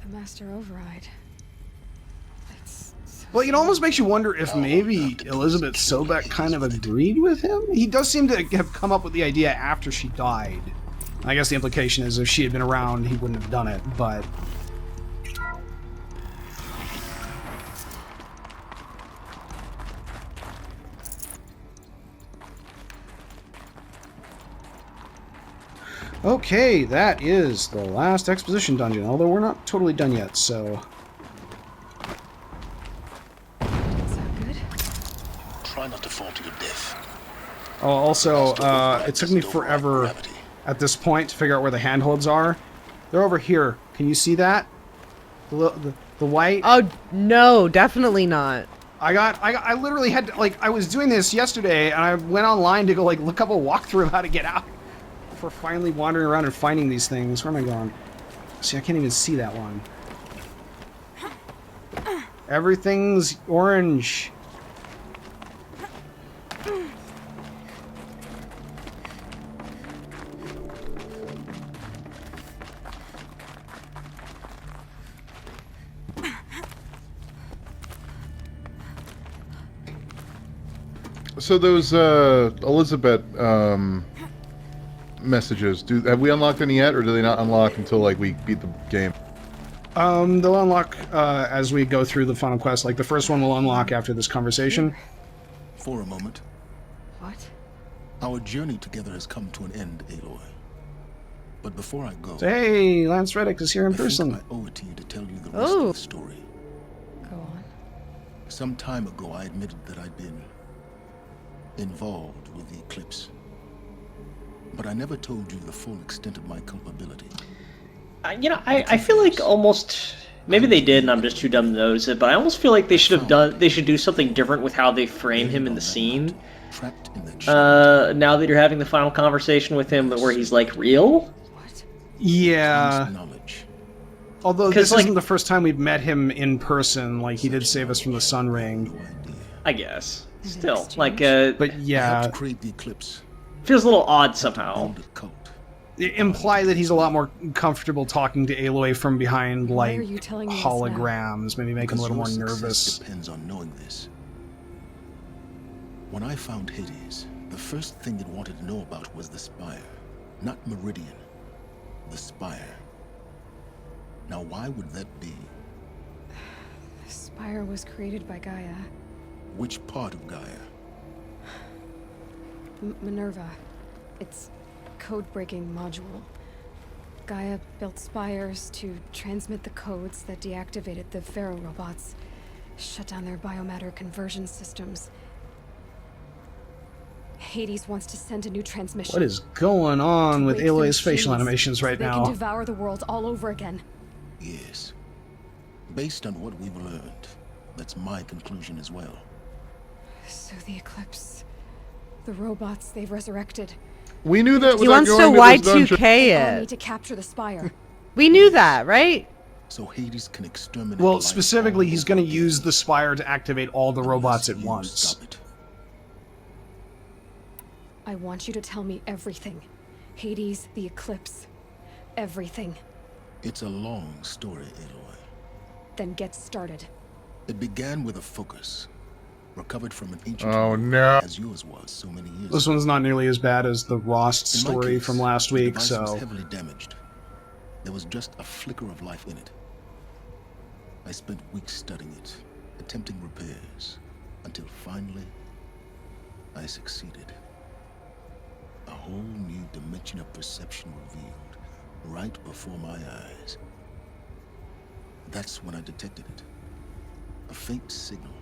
A master override. That's so Well, it almost makes you wonder if maybe Elizabeth Sobek kind of agreed with him. He does seem to have come up with the idea after she died. I guess the implication is if she had been around, he wouldn't have done it, but... Okay, that is the last exposition dungeon, although we're not totally done yet, so... Is that good? Try not to fall to your death. Oh, also, it took me forever at this point to figure out where the handholds are. They're over here. Can you see that? The white? Oh, no, definitely not. I literally had to, like, I was doing this yesterday, and I went online to go, like, look up a walkthrough of how to get out. Before finally wandering around and finding these things. Where am I going? See, I can't even see that one. Everything's orange. So those Elizabeth messages, have we unlocked any yet, or do they not unlock until like we beat the game? They'll unlock as we go through the final quest. Like the first one will unlock after this conversation. For a moment, What? our journey together has come to an end, Aloy. But before I go, So, hey, Lance Reddick is here in I think person. I owe it to you to tell you the rest of the story. Go on. Some time ago, I admitted that I'd been involved with the eclipse. But I never told you the full extent of my culpability. You know, I feel like almost maybe they did, and I'm just too dumb to notice it. But I almost feel like they should do something different with how they frame him in the scene. Trapped in the Now that you're having the final conversation with him, where he's like real. What? Yeah. knowledge. Although 'Cause, this like- isn't the first time we've met him in person. Like he did save us from the Sun Ring. I guess. Still, exchange? like, But I yeah, helped create the eclipse. feels a little odd somehow. Owned a cult. imply that he's a lot more comfortable talking to Aloy from behind, Why like are you telling me this now? holograms. Maybe make him a little more Because your nervous. success depends on knowing this. When I found Hades, the first thing it wanted to know about was the Spire, not Meridian. The Spire. Now, why would that be? The Spire was created by Gaia. Which part of Gaia? Minerva. It's code-breaking module. Gaia built spires to transmit the codes that deactivated the Pharaoh robots, shut down their biomatter conversion systems. Hades wants to send a new transmission. What is going on with Wake the Aloy's facial machines animations so right they now? can devour the world all over again. Yes. Based on what we've learned, that's my conclusion as well. So the Eclipse, the robots they've resurrected. We knew that. He without wants to going this dungeon. Y2K They all need it. to capture the Spire. We knew that, right? So Hades can exterminate. Well, life specifically, all he's going to over use again, the Spire to activate all the robots at unless you once. stop it. I want you to tell me everything. Hades, the Eclipse. Everything. It's a long story, Aloy. Then get started. It began with a focus, recovered from an ancient Oh world, no! as yours was so many years This ago. one's not nearly as bad as the Rost In my story case, from last the week, device was so... heavily damaged. There was just a flicker of life in it. I spent weeks studying it, attempting repairs, until finally, I succeeded. A whole new dimension of perception revealed, right before my eyes. That's when I detected it. A faint signal.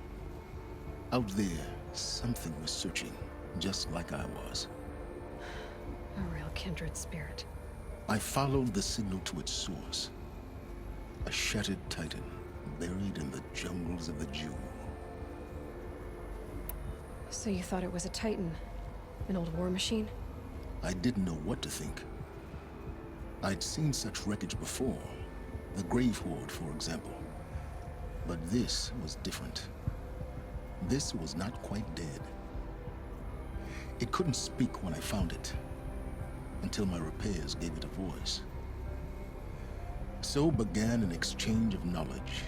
Out there, something was searching, just like I was. A real kindred spirit. I followed the signal to its source. A shattered titan, buried in the jungles of the Jewel. So you thought it was a Titan? An old war machine? I didn't know what to think. I'd seen such wreckage before. The Grave Horde, for example. But this was different. This was not quite dead. It couldn't speak when I found it, until my repairs gave it a voice. So began an exchange of knowledge.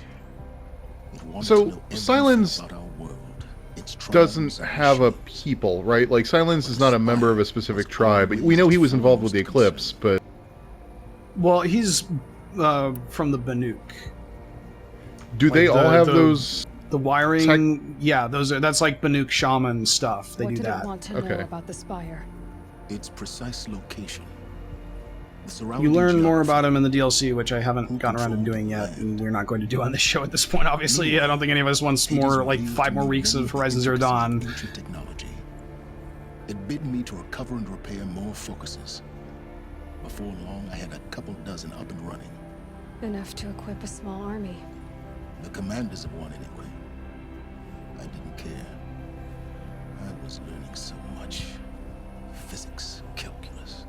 It wanted So, to know everything Sylens about our world, its doesn't triumphs and have a shades. people, right? Like, Sylens is not a member of a specific tribe. We know he was involved with the Eclipse, but Well, he's from the Banuk. do they Like all have those? The wiring, yeah, that's like Banuk shaman stuff. They what do did that. it want to Okay. know about the spire? Its precise location. The You surrounding learn more geography. about him in the DLC, which I haven't gotten around to doing yet, and we're not going to do on this show at this point. Obviously, I don't think any of us wants Hades more, like, revealed 5 to more me weeks many of the Horizon Zero intricacies of Dawn. ancient technology. It bid me to recover and repair more focuses. Before long, I had a couple dozen up and running. Enough to equip a small army. The commanders of one, anyway. I didn't care. I was learning so much. Physics, calculus.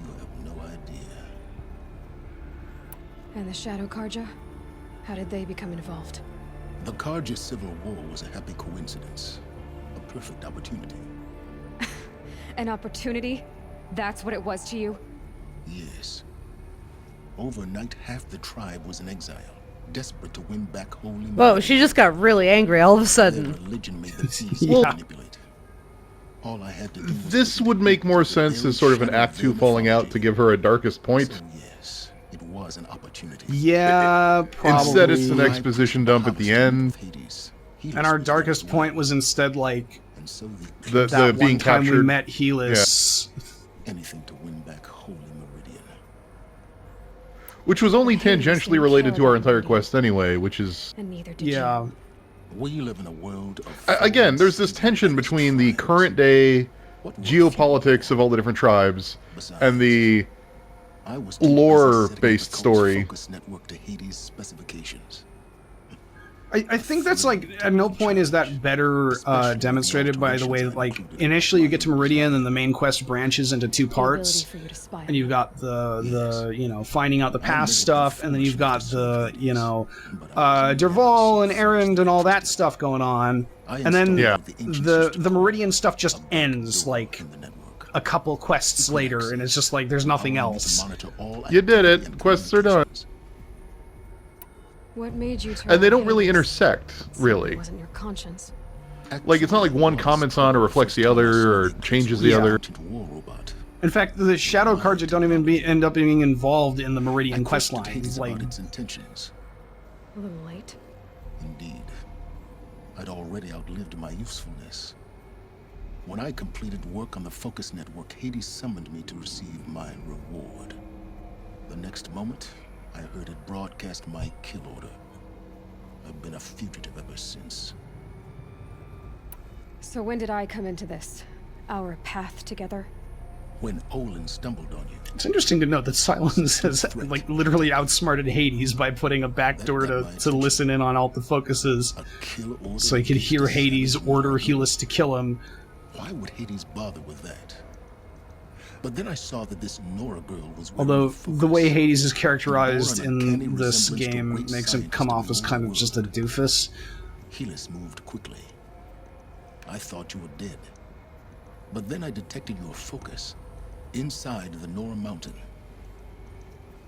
You have no idea. And the Shadow Karja? How did they become involved? The Karja Civil War was a happy coincidence. A perfect opportunity. An opportunity? That's what it was to you? Yes. Overnight, half the tribe was in exile, desperate to win back holy Whoa, she just got really angry all of a Their sudden. religion made them easy Yeah. to manipulate. All I had to do was This put would it make more into the sense very as sort of an shadow Act 2 their falling out mythology. to give her a darkest point. So yes, it was an opportunity. Yeah, probably. Instead, it's an exposition dump at the end. And our darkest point was instead, like, And so The that being one time we captured. met Helis. anything to win back Holy Meridian. Which was only But Hades tangentially didn't related care to our about entire Meridian. quest anyway, which is... And neither did Yeah. you. We live in a world of Again, there's this tension between the current day geopolitics of all the different tribes and the I was lore-based story. Focus network to Hades' specifications. I think that's, like, at no point is that better demonstrated by the way that, like, initially you get to Meridian and the main quest branches into 2 The parts. ability for you to spy. And you've got the you know, finding out the past stuff, and then you've got the, you know, Derval and Erend and all that stuff going on. And then Yeah. the Meridian stuff just ends, like, a couple quests later, and it's just like there's nothing else. You did it. Quests are done. What made you turn And they on don't really Hades? intersect, It really. wasn't your conscience. Like, it's not like one comments on or reflects the other or changes the Yeah. other. In fact, the Shadow Karja don't even end up being involved in the Meridian questline. Hades Like, about its intentions. A little late. Indeed. I'd already outlived my usefulness. When I completed work on the Focus Network, Hades summoned me to receive my reward. The next moment, I heard it broadcast my kill order. I've been a fugitive ever since. So when did I come into this? Our path together? When Olin stumbled on you, it's interesting to note that Sylens has, like, literally outsmarted Hades by putting a backdoor to listen in on all the focuses, a kill order so he could against hear the Hades Savage order Lord. Helis to kill him. Why would Hades bother with that? But then I saw that this Nora girl was wearing Although a focus. the way Hades is characterized It bore an uncanny in this resemblance to a game great makes him scientist come of off the as old kind of just a world. doofus. Helis moved quickly. I thought you were dead. But then I detected your focus inside the Nora mountain.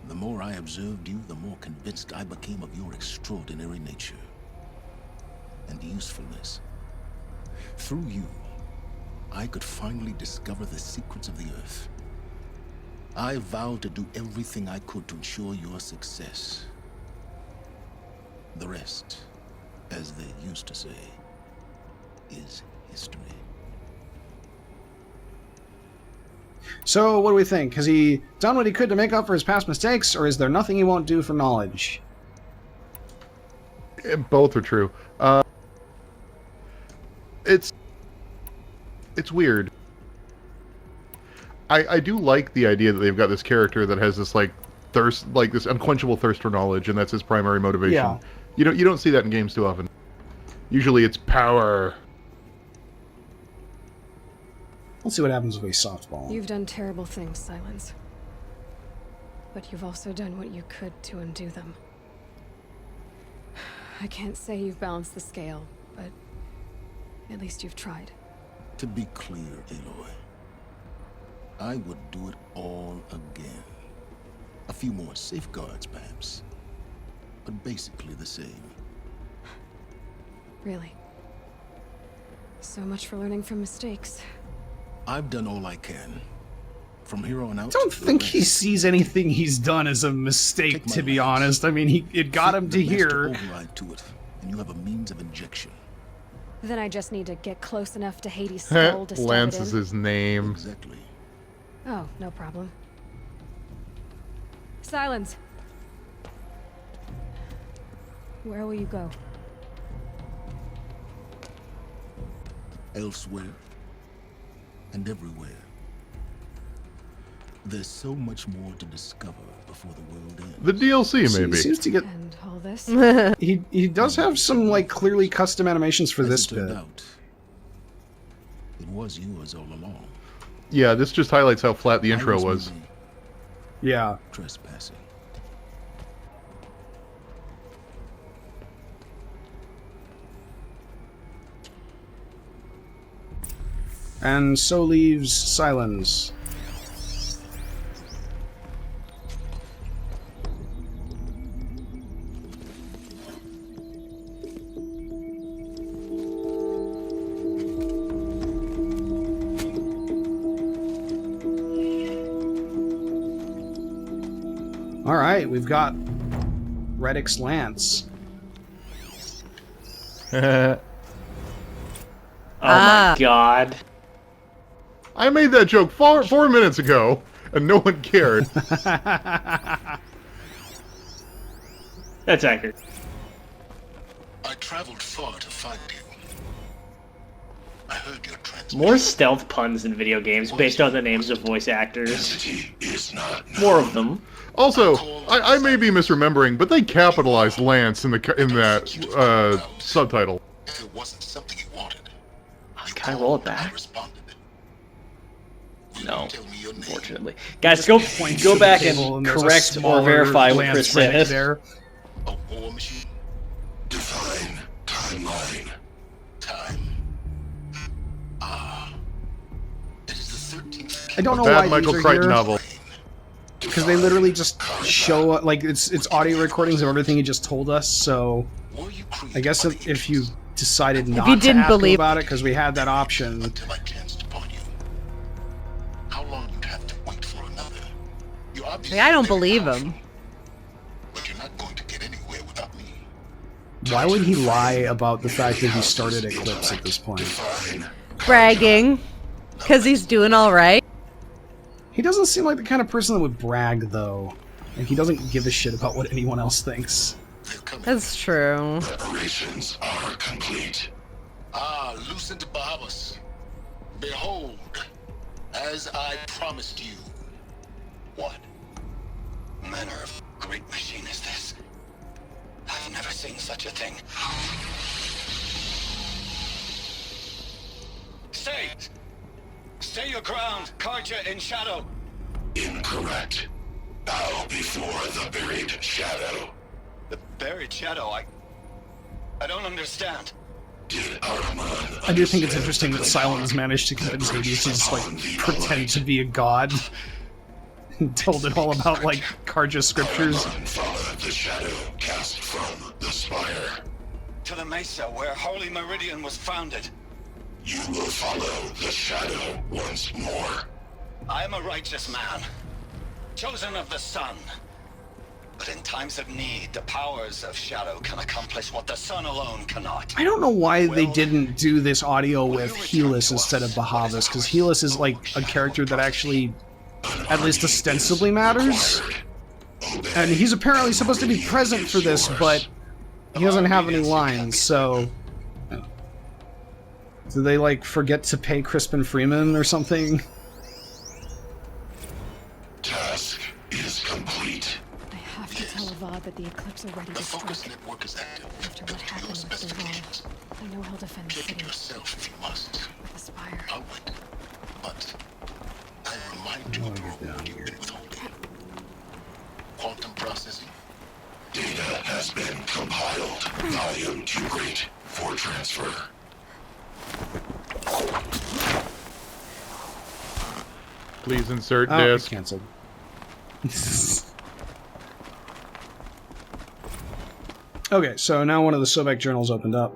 The more I observed you, the more convinced I became of your extraordinary nature and usefulness. Through you, I could finally discover the secrets of the Earth. I vowed to do everything I could to ensure your success. The rest, as they used to say, is history. So, what do we think? Has he done what he could to make up for his past mistakes, or is there nothing he won't do for knowledge? Both are true. It's weird. I do like the idea that they've got this character that has this, like, thirst, like this unquenchable thirst for knowledge, and that's his primary motivation. Yeah. You don't see that in games too often. Usually it's power. Let's see what happens if we softball. You've done terrible things, Sylens. But you've also done what you could to undo them. I can't say you've balanced the scale, but at least you've tried. To be clear, Aloy, I would do it all again. A few more safeguards, perhaps. But basically the same. Really. So much for learning from mistakes. I've done all I can. From here on out... I don't think he sees anything he's done as a mistake, to be honest. I mean, it got him to here. Override to it, and you have a means of injection. Then I just need to get close enough to Hades' skull to stab Lance it in. is his name. Exactly. Oh, no problem. Sylens. Where will you go? Elsewhere. And everywhere. There's so much more to discover before the world ends. The DLC, maybe. He seems to get... And all this? He does have some, like, clearly custom animations for this As it turned bit. out, it was yours all along. Yeah, this just highlights how flat the intro I was. merely Yeah. Trespassing. And so leaves Sylens. Alright, we've got Reddick's Lance. Oh my god. I made that joke 4 minutes ago, and no one cared. That's accurate. I traveled far to find you. I heard your transmission. More stealth puns in video games based on the names of voice actors. Entity is not known. More of them. Also, I may be misremembering, but they capitalized Lance in that subtitle. If it wasn't something you wanted, you Can I roll it called and I back? responded. Will you No, tell me your name? unfortunately. Guys, go back and correct or verify what Chris said. There. A war machine. Define timeline. Time. Ah. It is the 13th. I don't know Bad why Michael these are Crichton here. novel. Because they literally just show, like, it's audio recordings of everything he just told us, so Were you I guess created by if you decided not you to didn't ask him believe- about it, because we had that option. until I chanced upon you? How long you'd have to wait for another? You obviously I don't very believe powerful, him. but you're not going to get anywhere without me. Why would he lie about the fact that he started Eclipse at this point? Fine. Bragging. Because he's doing alright. He doesn't seem like the kind of person that would brag, though. Like, he doesn't give a shit about what anyone else thinks. They're coming. That's true. Preparations are complete. Ah, Lucent Bahavas. Behold, as I promised you. What manner of great machine is this? I've never seen such a thing. Stay! Stay your ground, Karja in shadow! Incorrect. Bow before the buried shadow. The buried shadow? I don't understand. Did Ahriman I do think it's interesting that Sylens managed to convince Hades to just, like, pretend to be a god. And told it all about, like, Karja scriptures. followed the shadow cast from the spire? To the mesa where Holy Meridian was founded. You will follow the shadow once more. I am a righteous man, chosen of the sun. But in times of need, the powers of shadow can accomplish what the sun alone cannot. I don't know why they didn't do this audio with Helis instead of Bahavas, because Helis is, like, a character that actually, at least ostensibly, matters. And he's apparently supposed to be present for this, but he doesn't have any lines, so... Did they, like, forget to pay Crispin Freeman or something? Task is complete. I have to tell Avad that the Eclipse are ready The to focus strike. network is active. After what Built to your happened with the wall, specifications. I know he'll defend the Check city it yourself if you must. with the spire. I'll wait. But I remind you of the reward you've been withholding. Quantum processing. Data has been compiled. Volume too great for transfer. Please insert Oh, it's disc. canceled. Okay, so now one of the Sobek journals opened up.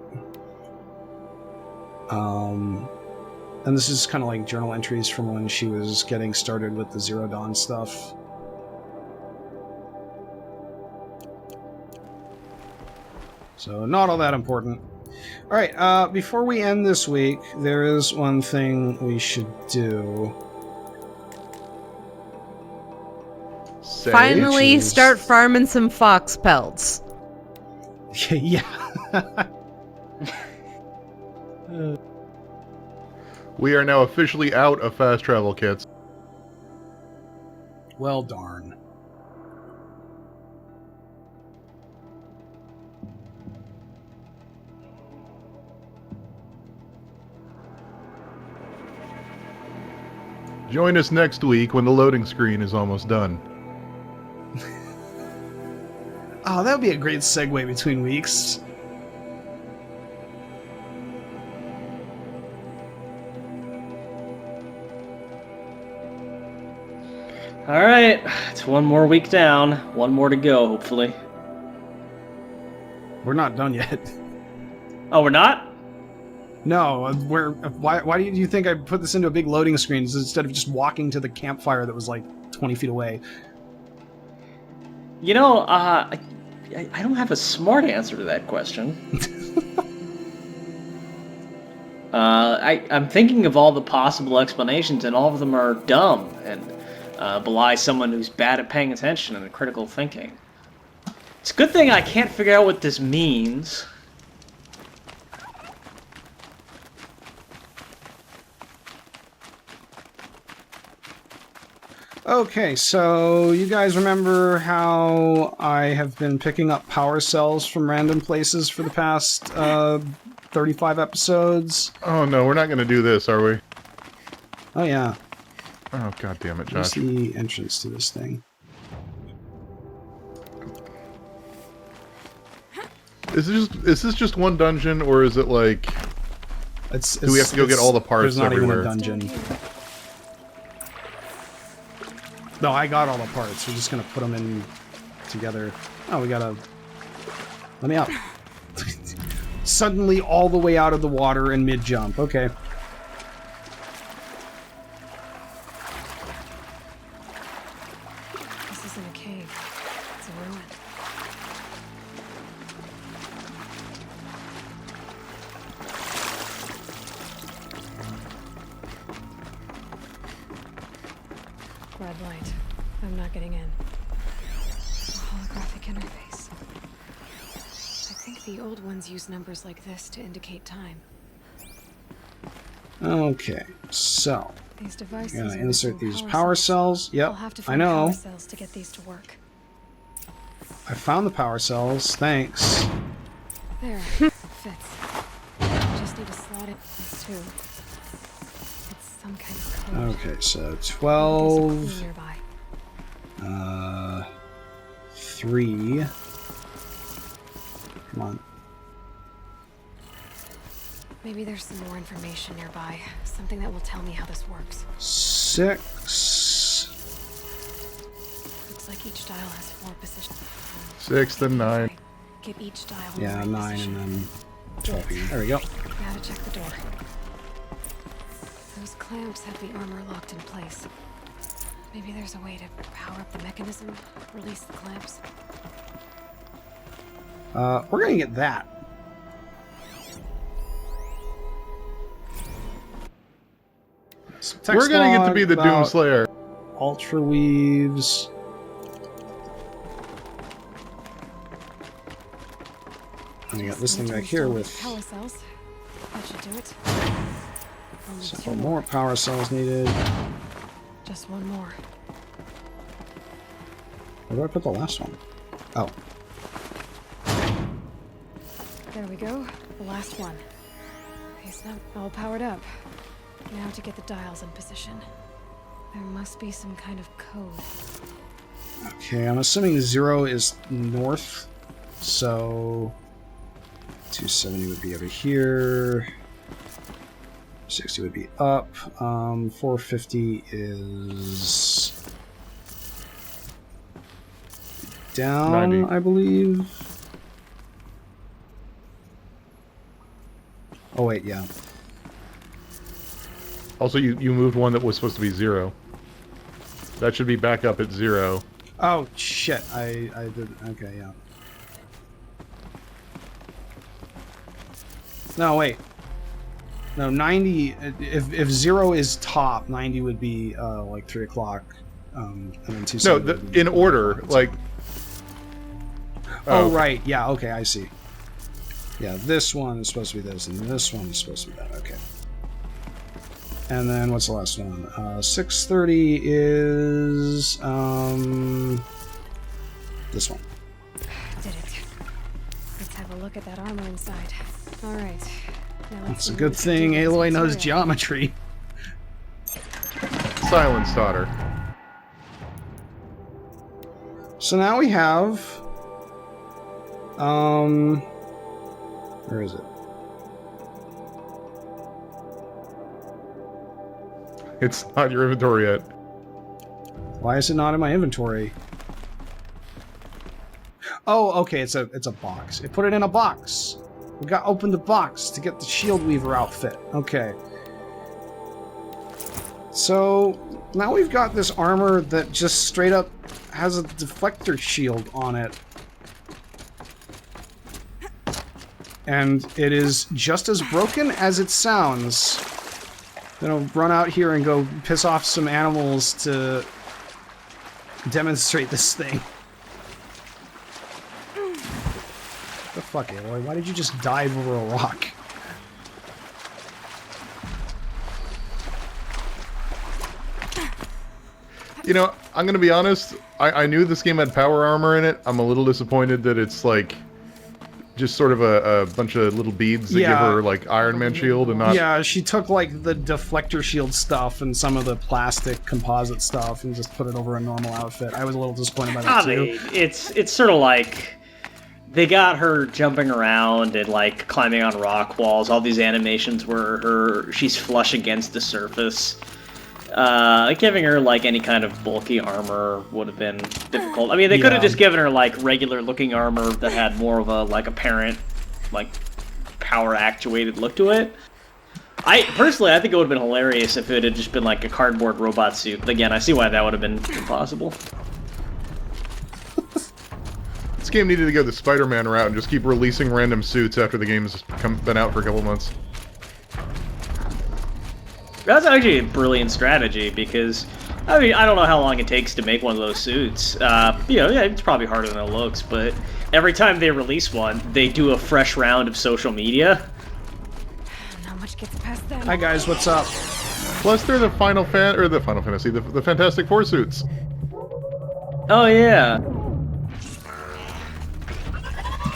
And this is kind of like journal entries from when she was getting started with the Zero Dawn stuff. So not all that important. Alright, before we end this week, there is one thing we should do. Say? Finally, Bitches. start farming some fox pelts. Yeah. We are now officially out of fast travel kits. Well, darn. Join us next week when the loading screen is almost done. Oh, that would be a great segue between weeks. Alright, it's one more week down. One more to go, hopefully. We're not done yet. Oh, we're not? No, why do you think I put this into a big loading screen instead of just walking to the campfire that was like 20 feet away? You know, I don't have a smart answer to that question. I'm thinking of all the possible explanations, and all of them are dumb and belie someone who's bad at paying attention and critical thinking. It's a good thing I can't figure out what this means. Okay, so you guys remember how I have been picking up power cells from random places for the past 35 episodes? Oh no, we're not going to do this, are we? Oh yeah, Oh god damn it, where's Josh. the entrance to this thing? Is this just one dungeon, or is it like... Do we have to go get all the parts There's not everywhere? even a dungeon. No, I got all the parts. We're just gonna put them in together. Oh, we gotta... Let me out. Suddenly all the way out of the water and mid-jump. Okay. This isn't a cave. It's a ruin. Red light. I'm not getting in. A holographic interface. I think the old ones use numbers like this to indicate time. Okay, so... These devices I'm are gonna insert missing these power cells. Yep, I'll have to I find know. power cells to get these to work. I found the power cells. Thanks. There, it fits. Just need to slot it in too. It's some kind of code. Okay, so There's a 12... clue nearby. 3... Come on. Maybe there's some more information nearby. Something that will tell me how this works. 6... Looks like each dial has 4 positions. 6, then 9. Get each dial in Yeah, the right 9 position. and then 12 again. There we go. Now to check the door. Those clamps have the armor locked in place. Maybe there's a way to power up the mechanism, release the clamps. We're gonna get that. We're gonna get to be the Doom Doomslayer. Ultra weaves. And we got this thing back here with power cells. That should do it. Only several 2 more power cells needed. Just one more. Where do I put the last one? Oh, There we go. The last one. It's not all powered up. Now to get the dials in position. There must be some kind of code. okay. I'm assuming 0 is north, so 270 would be over here. 60 would be up. 450 is down, 90. I believe. wait, yeah. Also, you moved one that was supposed to be 0. That should be back up at 0. Oh, shit. I did... Okay, yeah. No, wait. No, 90... If 0 is top, 90 would be, like, 3 o'clock. And then 2 No, in order, like... Oh, right. Yeah, okay, I see. Yeah, this one is supposed to be this, and this one is supposed to be that. Okay. And then, what's the last one? 6:30 is, this one. Did it. Let's have a look at that armor inside. Alright. Now let's It's see a what good we can thing do with this Aloy knows material. geometry. Sylens taught her. So now we have, where is it? It's not your inventory yet. Why is it not in my inventory? Oh, okay, it's a box. It put it in a box. We got open the box to get the Shield Weaver outfit. Okay. So now we've got this armor that just straight up has a deflector shield on it. And it is just as broken as it sounds. I'm gonna run out here and go piss off some animals to demonstrate this thing. The fuck, Aloy? Why did you just dive over a rock? You know, I'm gonna be honest, I knew this game had power armor in it. I'm a little disappointed that it's like just sort of a bunch of little beads that give her like Iron Man shield and not... Yeah, she took like the deflector shield stuff and some of the plastic composite stuff and just put it over a normal outfit. I was a little disappointed by that too. It's sort of like they got her jumping around and like climbing on rock walls. All these animations where she's flush against the surface. Giving her like any kind of bulky armor would have been difficult. I mean, they could have just given her like regular looking armor that had more of a like apparent like power actuated look to it. I personally think it would have been hilarious if it had just been like a cardboard robot suit. But again, I see why that would have been impossible. This game needed to go the Spider-Man route and just keep releasing random suits after the game's been out for a couple months. That's actually a brilliant strategy because, I mean, I don't know how long it takes to make one of those suits. Yeah, it's probably harder than it looks, but every time they release one, they do a fresh round of social media. Not much gets past them. Hi guys, what's up? Plus, they're the Final Fantasy, the Fantastic Four suits. Oh yeah.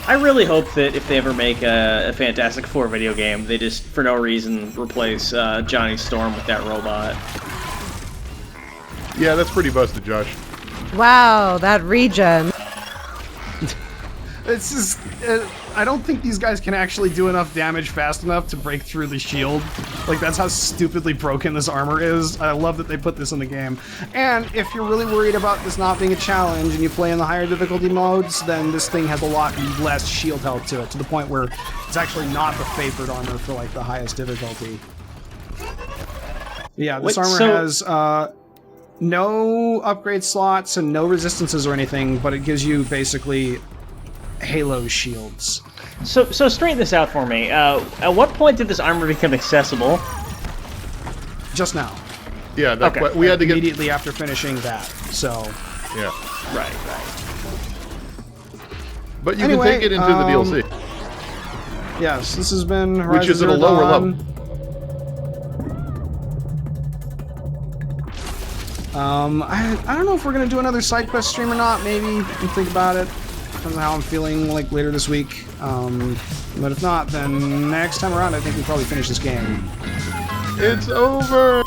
I really hope that if they ever make a Fantastic Four video game, they just, for no reason, replace Johnny Storm with that robot. Yeah, that's pretty busted, Josh. Wow, that regen. It's just, I don't think these guys can actually do enough damage fast enough to break through the shield. Like, that's how stupidly broken this armor is. I love that they put this in the game. And if you're really worried about this not being a challenge and you play in the higher difficulty modes, then this thing has a lot less shield health to it, to the point where it's actually not the favored armor for, like, the highest difficulty. Yeah, this armor has, no upgrade slots and no resistances or anything, but it gives you basically Halo shields. So straighten this out for me. At what point did this armor become accessible? Just now. Yeah, that, Okay. we had to get... Immediately after finishing that, so... Yeah. Right. But you Anyway, can take it into the DLC. Yes, this has been Horizon Which is at a Zero lower Dawn. level. I don't know if we're gonna do another side quest stream or not. Maybe we can think about it. Depends on how I'm feeling like later this week. But if not, then next time around, I think we probably finish this game. It's over!